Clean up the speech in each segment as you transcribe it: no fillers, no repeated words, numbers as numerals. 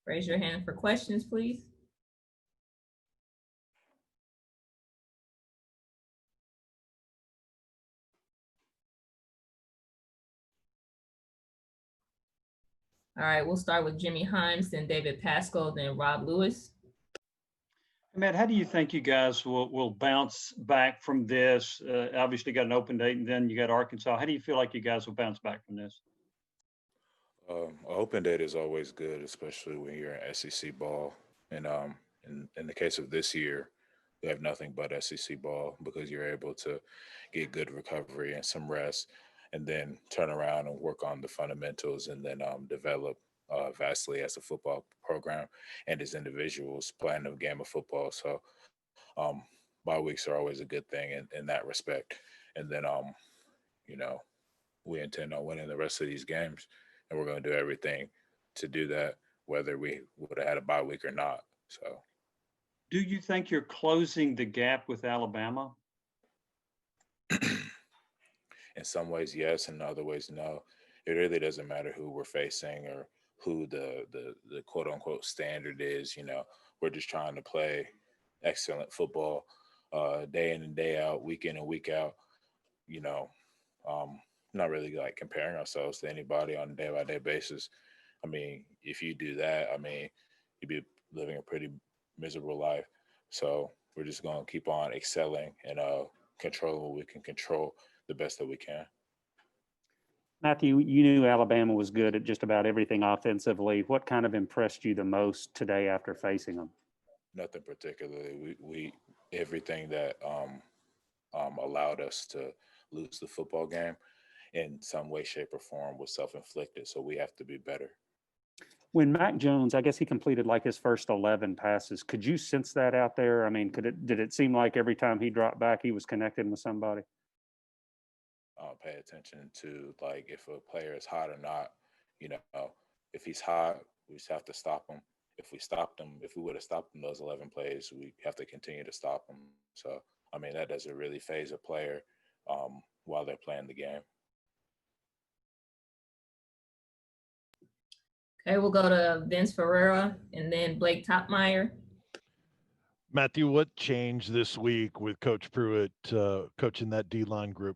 Raise your hand for questions, please. All right, we'll start with Jimmy Himes, then David Pascal, then Rob Lewis. Matt, how do you think you guys will bounce back from this? Obviously, got an open date, and then you got Arkansas. How do you feel like you guys will bounce back from this? An open date is always good, especially when you're in SEC ball. And in the case of this year, we have nothing but SEC ball because you're able to get good recovery and some rest, and then turn around and work on the fundamentals, and then develop vastly as a football program and as individuals playing the game of football. So bye weeks are always a good thing in that respect. And then, you know, we intend on winning the rest of these games, and we're going to do everything to do that, whether we would have had a bye week or not. So, do you think you're closing the gap with Alabama? in some ways, yes, and in other ways, no. It really doesn't matter who we're facing or who the quote unquote standard is. You know, we're just trying to play excellent football day in and day out, week in and week out. You know, not really like comparing ourselves to anybody on a day by day basis. I mean, if you do that, I mean, you'd be living a pretty miserable life. So we're just going to keep on excelling and control what we can control the best that we can. Matthew, you knew Alabama was good at just about everything offensively. What kind of impressed you the most today after facing them? Nothing particularly. We everything that allowed us to lose the football game in some way, shape, or form was self-inflicted. So we have to be better. When Mac Jones, I guess he completed like his first 11 passes. Could you sense that out there? I mean, did it seem like every time he dropped back, he was connecting with somebody? Pay attention to like if a player is hot or not. You know, if he's hot, we just have to stop him. If we would have stopped him those 11 plays, we have to continue to stop him. So, I mean, that doesn't really phase a player while they're playing the game. Okay, we'll go to Vince Ferreira and then Blake Topmeyer. Matthew, what changed this week with Coach Pruitt coaching that D-line group?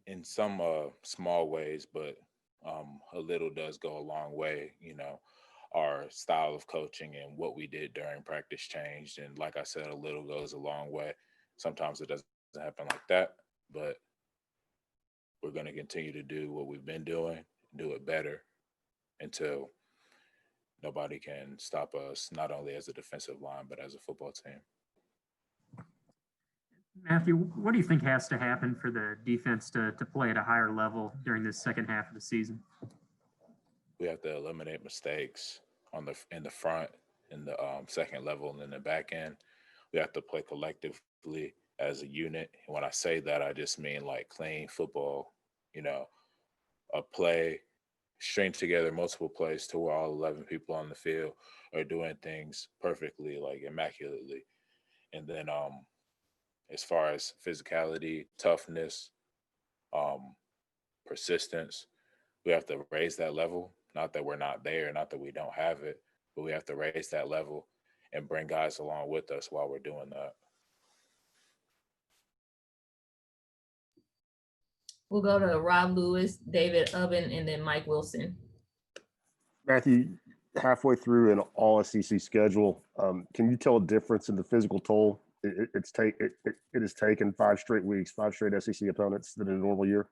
In some small ways, but a little does go a long way. You know, our style of coaching and what we did during practice changed, and like I said, a little goes a long way. Sometimes it doesn't happen like that, but we're going to continue to do what we've been doing, do it better until nobody can stop us, not only as a defensive line, but as a football team. Matthew, what do you think has to happen for the defense to play at a higher level during this second half of the season? We have to eliminate mistakes in the front, in the second level, and in the back end. We have to play collectively as a unit. And when I say that, I just mean like clean football, you know, a play, string together multiple plays to where all 11 people on the field are doing things perfectly, like immaculately. And then as far as physicality, toughness, persistence, we have to raise that level. Not that we're not there, not that we don't have it, but we have to raise that level and bring guys along with us while we're doing that. We'll go to Rob Lewis, David Ubben, and then Mike Wilson. Matthew, halfway through an all SEC schedule, can you tell a difference in the physical toll it has taken 5 straight weeks, 5 straight SEC opponents than in a normal year?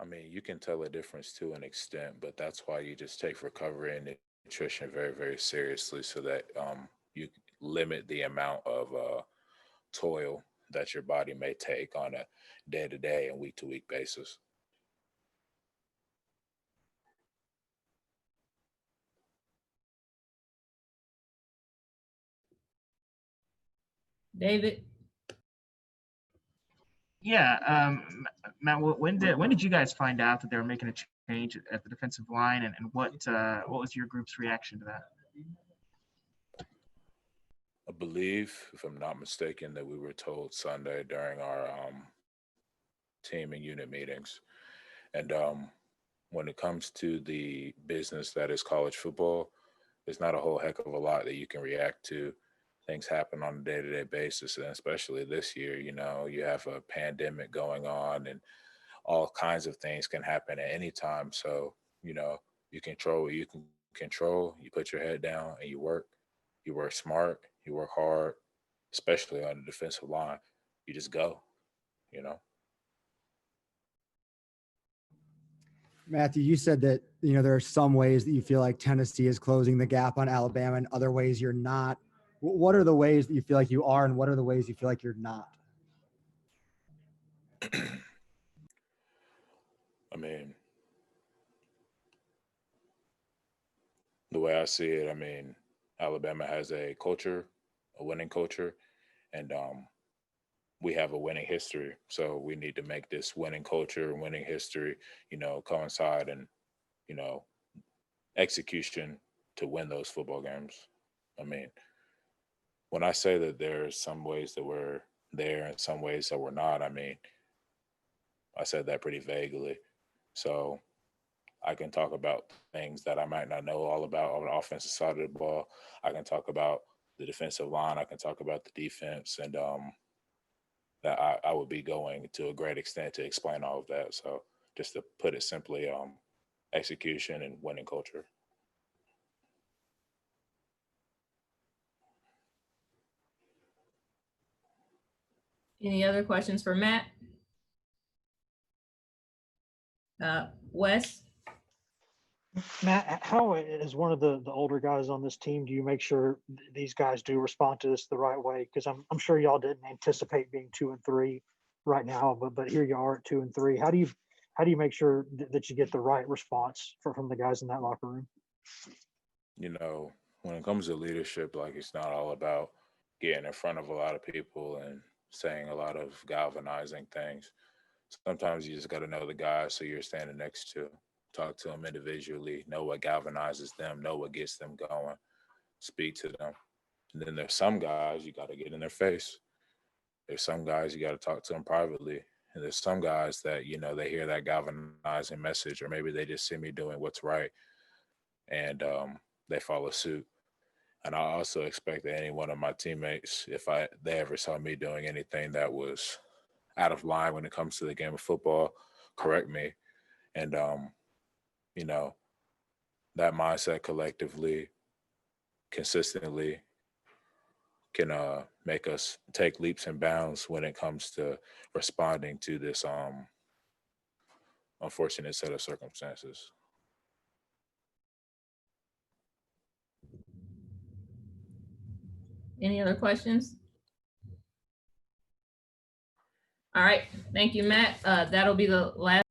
I mean, you can tell a difference to an extent, but that's why you just take recovery and nutrition very, very seriously so that you limit the amount of toil that your body may take on a day-to-day and week-to-week basis. David? Yeah, Matt, when did you guys find out that they were making a change at the defensive line, and what was your group's reaction to that? I believe, if I'm not mistaken, that we were told Sunday during our team and unit meetings. And when it comes to the business that is college football, there's not a whole heck of a lot that you can react to. Things happen on a day-to-day basis, and especially this year, you know, you have a pandemic going on and all kinds of things can happen at any time. So, you know, you control what you can control, you put your head down and you work smart, you work hard, especially on the defensive line. You just go, you know. Matthew, you said that, you know, there are some ways that you feel like Tennessee is closing the gap on Alabama and other ways you're not. What are the ways that you feel like you are, and what are the ways you feel like you're not? I mean, the way I see it, I mean, Alabama has a culture, a winning culture, and we have a winning history. So we need to make this winning culture and winning history, you know, coincide and, you know, execution to win those football games. I mean, when I say that there's some ways that we're there and some ways that we're not, I mean, I said that pretty vaguely. So I can talk about things that I might not know all about on the offensive side of the ball. I can talk about the defensive line. I can talk about the defense, and that I would be going to a great extent to explain all of that. So just to put it simply, execution and winning culture. Any other questions for Matt? Wes? Matt, how as one of the older guys on this team, do you make sure these guys do respond to this the right way? Because I'm sure y'all didn't anticipate being 2-3 right now, but here you are at 2-3. How do you make sure that you get the right response from the guys in that locker room? You know, when it comes to leadership, like it's not all about getting in front of a lot of people and saying a lot of galvanizing things. Sometimes you just got to know the guys so you're standing next to, talk to them individually, know what galvanizes them, know what gets them going, speak to them. And then there's some guys you got to get in their face. There's some guys you got to talk to them privately. And there's some guys that, you know, they hear that galvanizing message, or maybe they just see me doing what's right and they follow suit. And I also expect that any one of my teammates, if they ever saw me doing anything that was out of line when it comes to the game of football, correct me. And, you know, that mindset collectively, consistently can make us take leaps and bounds when it comes to responding to this unfortunate set of circumstances. Any other questions? All right, thank you, Matt. That'll be the last